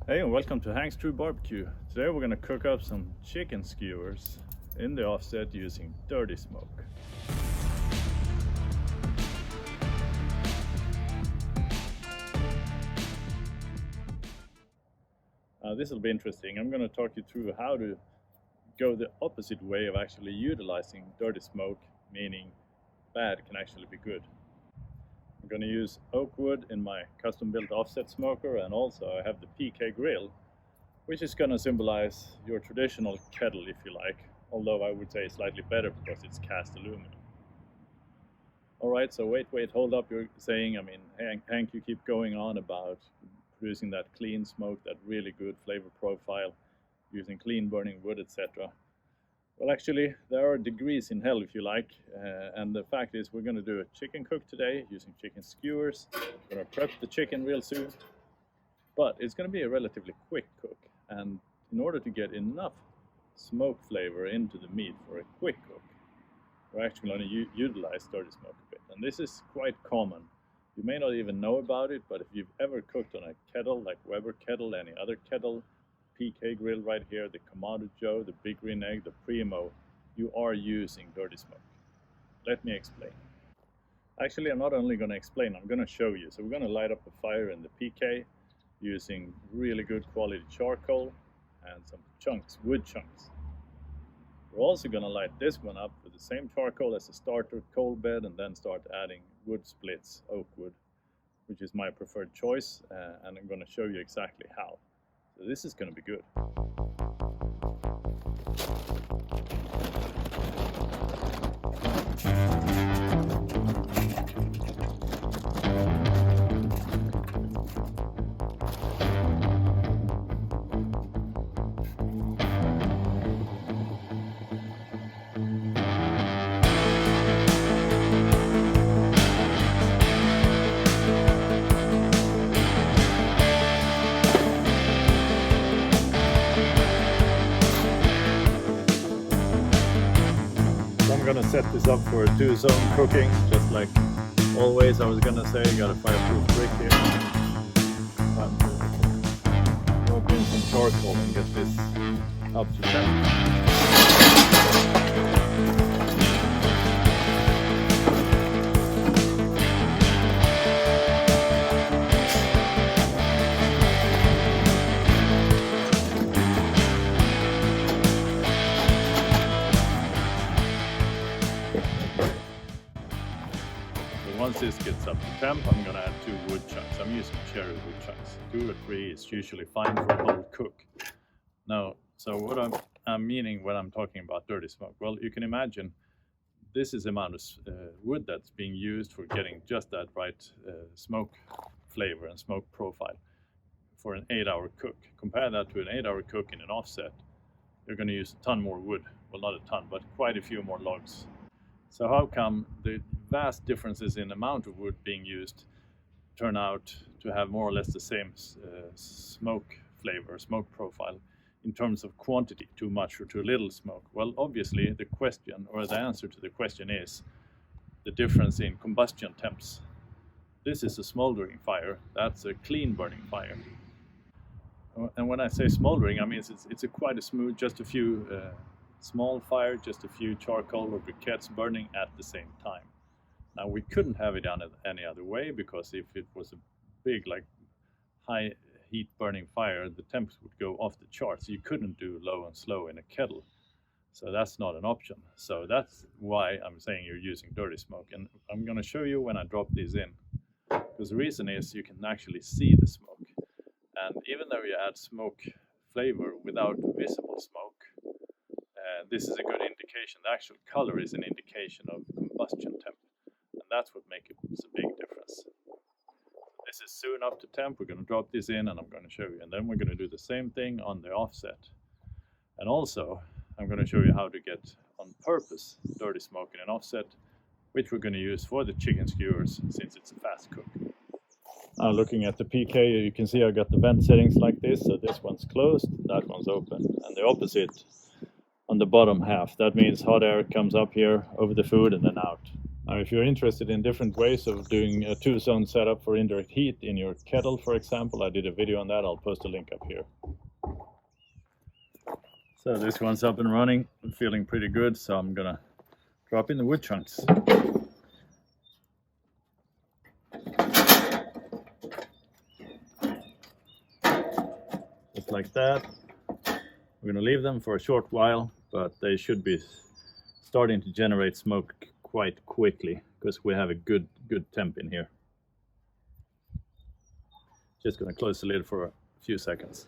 Hey, and welcome to Hank's True Barbecue. Today we're going to cook up some chicken skewers in the offset using dirty smoke. This will be interesting. I'm going to talk you through how to go the opposite way of actually utilizing dirty smoke, meaning bad can actually be good. I'm going to use oak wood in my custom built offset smoker, and also I have the PK grill, which is going to symbolize your traditional kettle, if you like, although I would say slightly better because it's cast aluminum. Alright, so wait, hold up, you're saying, Hank, you keep going on about producing that clean smoke, that really good flavor profile, using clean burning wood, etc. Well, actually, there are degrees in hell, if you like, and the fact is we're going to do a chicken cook today using chicken skewers. We're going to prep the chicken real soon, but it's going to be a relatively quick cook, and in order to get enough smoke flavor into the meat for a quick cook, we're actually going to utilize dirty smoke a bit, and this is quite common. You may not even know about it, but if you've ever cooked on a kettle like Weber kettle, any other kettle, PK grill right here, the Kamado Joe, the Big Green Egg, the Primo, you are using dirty smoke. Let me explain. Actually, I'm not only going to explain, I'm going to show you. So we're going to light up a fire in the PK using really good quality charcoal and some chunks, wood chunks. We're also going to light this one up with the same charcoal as a starter coal bed, and then start adding wood splits, oak wood, which is my preferred choice, and I'm going to show you exactly how. So this is going to be good. I'm gonna set this up for a 2-zone cooking, just like always. I was gonna say, you got a fireproof brick here. Time to drop in some charcoal and get this up to temp. Once this gets up to temp, I'm going to add 2 wood chunks. I'm using cherry wood chunks. 2 or 3 is usually fine for a whole cook. Now, so what I'm meaning when I'm talking about dirty smoke, well, you can imagine this is the amount of wood that's being used for getting just that right smoke flavor and smoke profile for an 8-hour cook. Compare that to an 8-hour cook in an offset. You're going to use a ton more wood. Well, not a ton, but quite a few more logs. So how come the vast differences in amount of wood being used turn out to have more or less the same smoke flavor, smoke profile, in terms of quantity, too much or too little smoke? Well, obviously the question, or the answer to the question, is the difference in combustion temps. This is a smoldering fire, that's a clean burning fire. And when I say smoldering, I mean it's quite a smooth, just a few small fire, just a few charcoal or briquettes burning at the same time. Now, we couldn't have it done any other way, because if it was a big, like high heat burning fire, the temps would go off the charts. You couldn't do low and slow in a kettle, so that's not an option. So that's why I'm saying you're using dirty smoke, and I'm going to show you when I drop these in, because the reason is you can actually see the smoke, and even though you add smoke flavor without visible smoke, this is a good indication. The actual color is an indication of combustion temp, and that's what makes a big difference. This is soon up to temp. We're going to drop this in, and I'm going to show you, and then we're going to do the same thing on the offset. And also I'm going to show you how to get on purpose dirty smoke in an offset, which we're going to use for the chicken skewers, since it's a fast cook. Now, looking at the PK, you can see I got the vent settings like this. So this one's closed, that one's open, and the opposite on the bottom half. That means hot air comes up here over the food and then out. Now, if you're interested in different ways of doing a 2-zone setup for indirect heat in your kettle, for example, I did a video on that. I'll post a link up here. So this one's up and running. I'm feeling pretty good, so I'm gonna drop in the wood chunks. Just like that. We're gonna leave them for a short while, but they should be starting to generate smoke quite quickly because we have a good temp in here. Just gonna close the lid for a few seconds.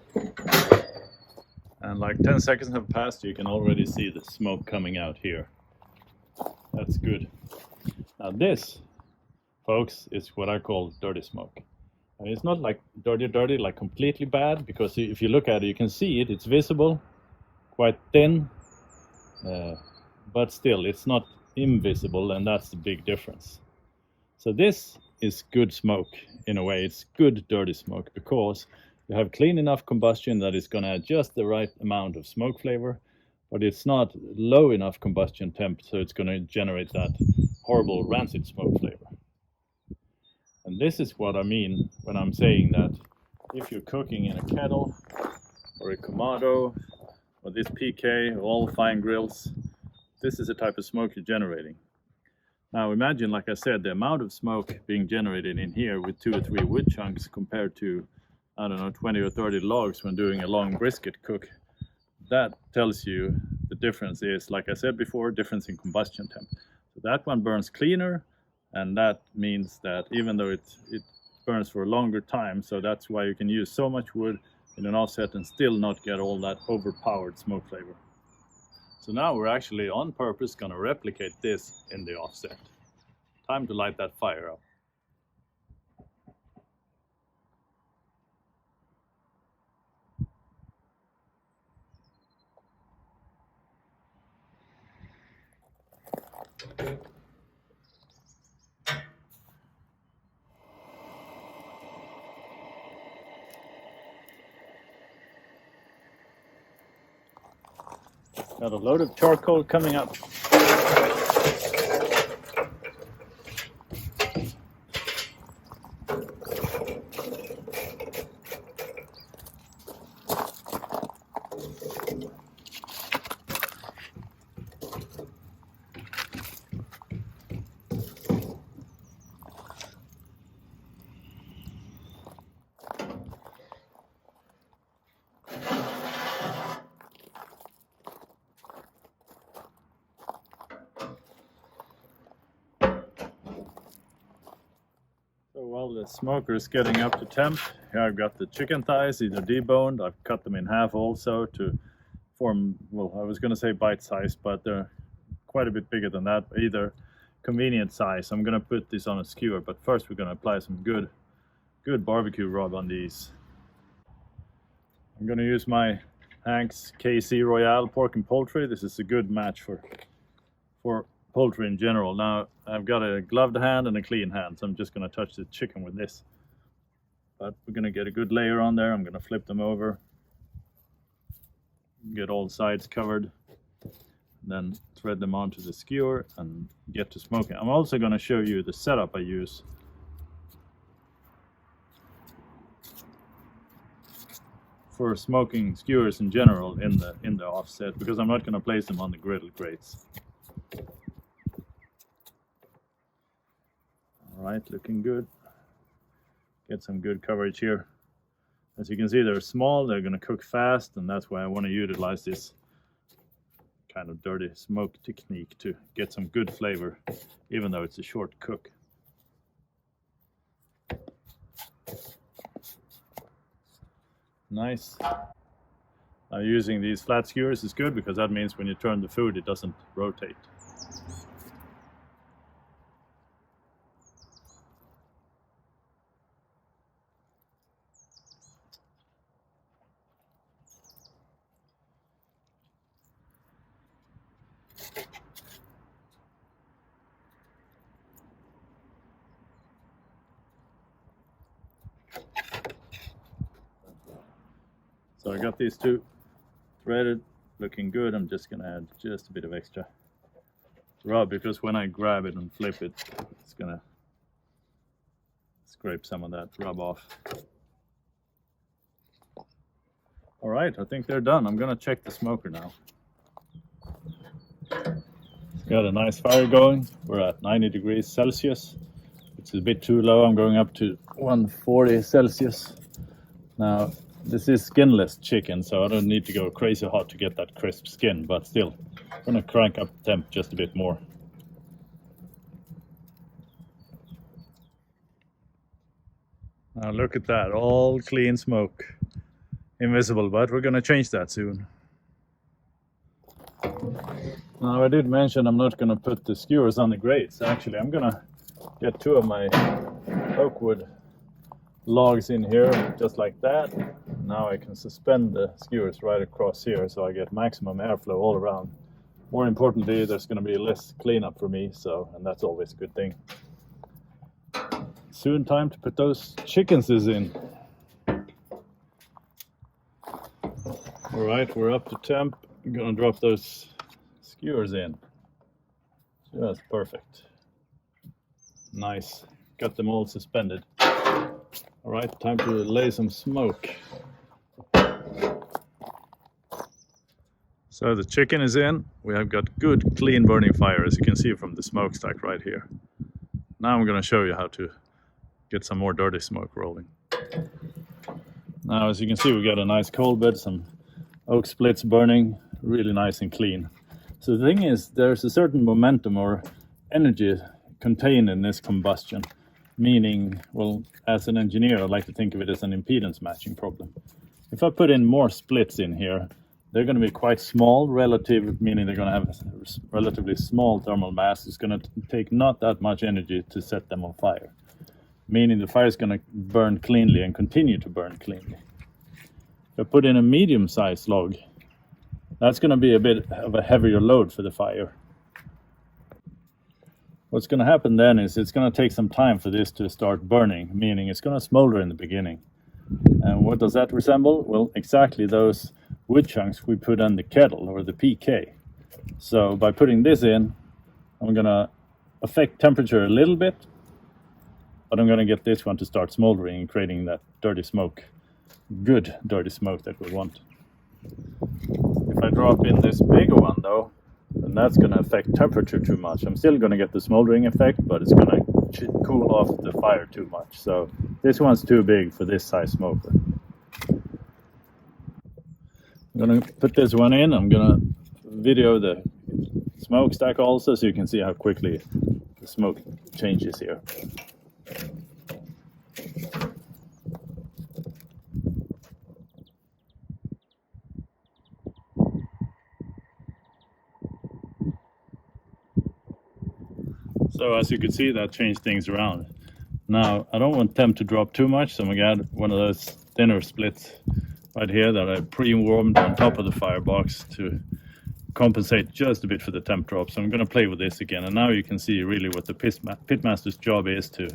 And like 10 seconds have passed, you can already see the smoke coming out here. That's good. Now this, folks, is what I call dirty smoke. And it's not like dirty, like completely bad, because if you look at it, you can see it, it's visible, quite thin, but still, it's not invisible, and that's the big difference. So this is good smoke, in a way. It's good dirty smoke, because you have clean enough combustion that it's going to add just the right amount of smoke flavor, but it's not low enough combustion temp, so it's going to generate that horrible rancid smoke flavor. And this is what I mean when I'm saying that if you're cooking in a kettle or a Kamado or this PK or all fine grills, this is the type of smoke you're generating. Now imagine, like I said, the amount of smoke being generated in here with 2 or 3 wood chunks compared to, I don't know, 20 or 30 logs when doing a long brisket cook. That tells you the difference is, like I said before, difference in combustion temp. So that one burns cleaner, and that means that even though it burns for a longer time, so that's why you can use so much wood in an offset and still not get all that overpowered smoke flavor. So now we're actually on purpose going to replicate this in the offset. Time to light that fire up. Got a load of charcoal coming up. So while the smoker is getting up to temp, here I've got the chicken thighs, either deboned. I've cut them in half also to form, well, I was going to say bite size, but they're quite a bit bigger than that, either convenient size. I'm going to put this on a skewer, but first we're going to apply some good barbecue rub on these. I'm going to use my Hank's KC Royale pork and poultry. This is a good match for poultry in general. Now I've got a gloved hand and a clean hand, so I'm just going to touch the chicken with this. But we're going to get a good layer on there. I'm going to flip them over, get all sides covered, then thread them onto the skewer and get to smoking. I'm also going to show you the setup I use. For smoking skewers in general in the offset, because I'm not going to place them on the griddle grates. Alright, looking good. Get some good coverage here. As you can see, they're small, they're going to cook fast, and that's why I want to utilize this kind of dirty smoke technique to get some good flavor, even though it's a short cook. Nice. Now using these flat skewers is good because that means when you turn the food it doesn't rotate. So I got these two threaded, looking good. I'm just going to add just a bit of extra rub, because when I grab it and flip it, it's gonna scrape some of that rub off. All right, I think they're done. I'm gonna check the smoker now. It's got a nice fire going. We're at 90 degrees Celsius. It's a bit too low. I'm going up to 140 Celsius. Now, this is skinless chicken, so I don't need to go crazy hot to get that crisp skin, but still, I'm gonna crank up the temp just a bit more. Now look at that, all clean smoke. Invisible, but we're gonna change that soon. Now I did mention I'm not gonna put the skewers on the grates. Actually, I'm gonna get 2 of my oak wood logs in here, just like that. Now I can suspend the skewers right across here, so I get maximum airflow all around. More importantly, there's gonna be less cleanup for me, and that's always a good thing. Soon time to put those chickens in. All right, we're up to temp. I'm gonna drop those skewers in. Just perfect. Nice. Got them all suspended. All right, time to lay some smoke. So the chicken is in. We have got good, clean burning fire, as you can see from the smokestack right here. Now I'm gonna show you how to get some more dirty smoke rolling. Now, as you can see, we got a nice coal bed, some oak splits burning, really nice and clean. So the thing is, there's a certain momentum or energy contained in this combustion, meaning, well, as an engineer, I like to think of it as an impedance matching problem. If I put in more splits in here, they're going to be quite small, relative, meaning they're going to have a relatively small thermal mass. It's going to take not that much energy to set them on fire, meaning the fire is going to burn cleanly and continue to burn cleanly. If I put in a medium-sized log, that's going to be a bit of a heavier load for the fire. What's going to happen then is it's going to take some time for this to start burning, meaning it's going to smolder in the beginning. And what does that resemble? Well, exactly those wood chunks we put on the kettle, or the PK. So by putting this in, I'm going to affect temperature a little bit, but I'm going to get this one to start smoldering and creating that dirty smoke, good dirty smoke that we want. If I drop in this bigger one though, then that's going to affect temperature too much. I'm still going to get the smoldering effect, but it's going to cool off the fire too much. So this one's too big for this size smoker. I'm going to put this one in. I'm going to video the smokestack also, so you can see how quickly the smoke changes here. So as you can see, that changed things around. Now, I don't want them to drop too much, so I'm going to add one of those thinner splits right here that I pre-warmed on top of the firebox to compensate just a bit for the temp drop. So I'm going to play with this again, and now you can see really what the pitmaster's job is, to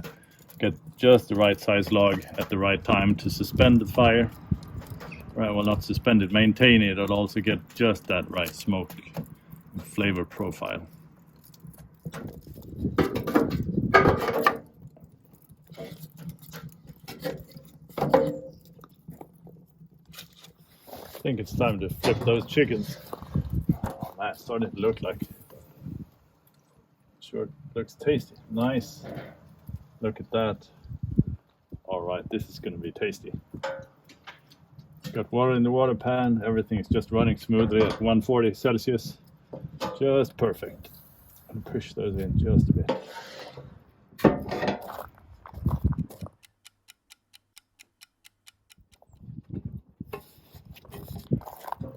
get just the right size log at the right time to suspend the fire. Right, well, not suspend it, maintain it, and also get just that right smoke and flavor profile. I think it's time to flip those chickens. Oh man, it's starting to look like, sure, it looks tasty. Nice. Look at that. All right, this is going to be tasty. Got water in the water pan. Everything's just running smoothly at 140 Celsius. Just perfect. And push those in just a bit.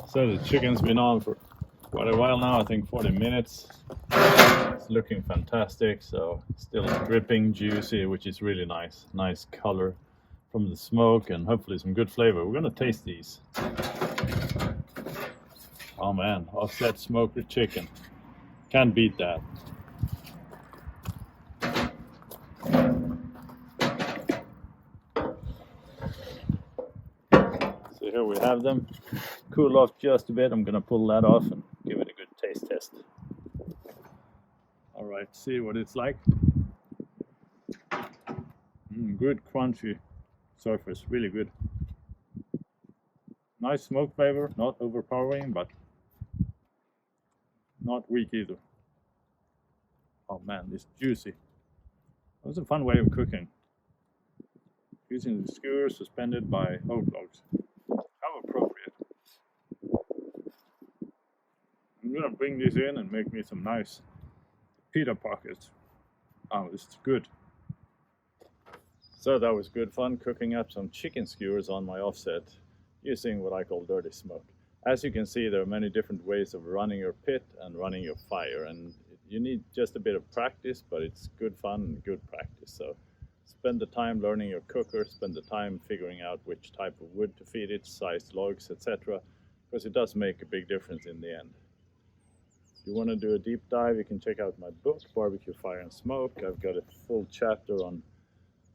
So the chicken's been on for quite a while now, I think 40 minutes. It's looking fantastic, so still dripping, juicy, which is really nice. Nice color from the smoke and hopefully some good flavor. We're gonna taste these. Oh man, offset smoker chicken. Can't beat that. So here we have them. Cool off just a bit. I'm gonna pull that off and give it a good taste test. All right, see what it's like. Good crunchy surface, really good. Nice smoke flavor, not overpowering, but not weak either. Oh man, it's juicy. That was a fun way of cooking. Using the skewers suspended by oat logs. How appropriate. I'm gonna bring this in and make me some nice pita pockets. Oh, this is good. So that was good fun cooking up some chicken skewers on my offset using what I call dirty smoke. As you can see, there are many different ways of running your pit and running your fire, and you need just a bit of practice, but it's good fun and good practice. So spend the time learning your cooker, spend the time figuring out which type of wood to feed it, size logs, etc., because it does make a big difference in the end. If you want to do a deep dive, you can check out my book, Barbecue, Fire and Smoke. I've got a full chapter on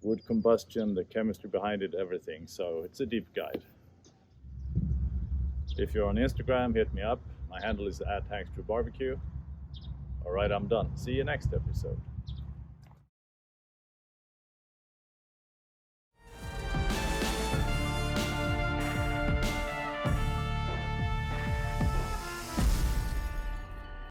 wood combustion, the chemistry behind it, everything. So it's a deep guide. If you're on Instagram, hit me up. My handle is @HankstrewBarbecue. All right, I'm done. See you next episode.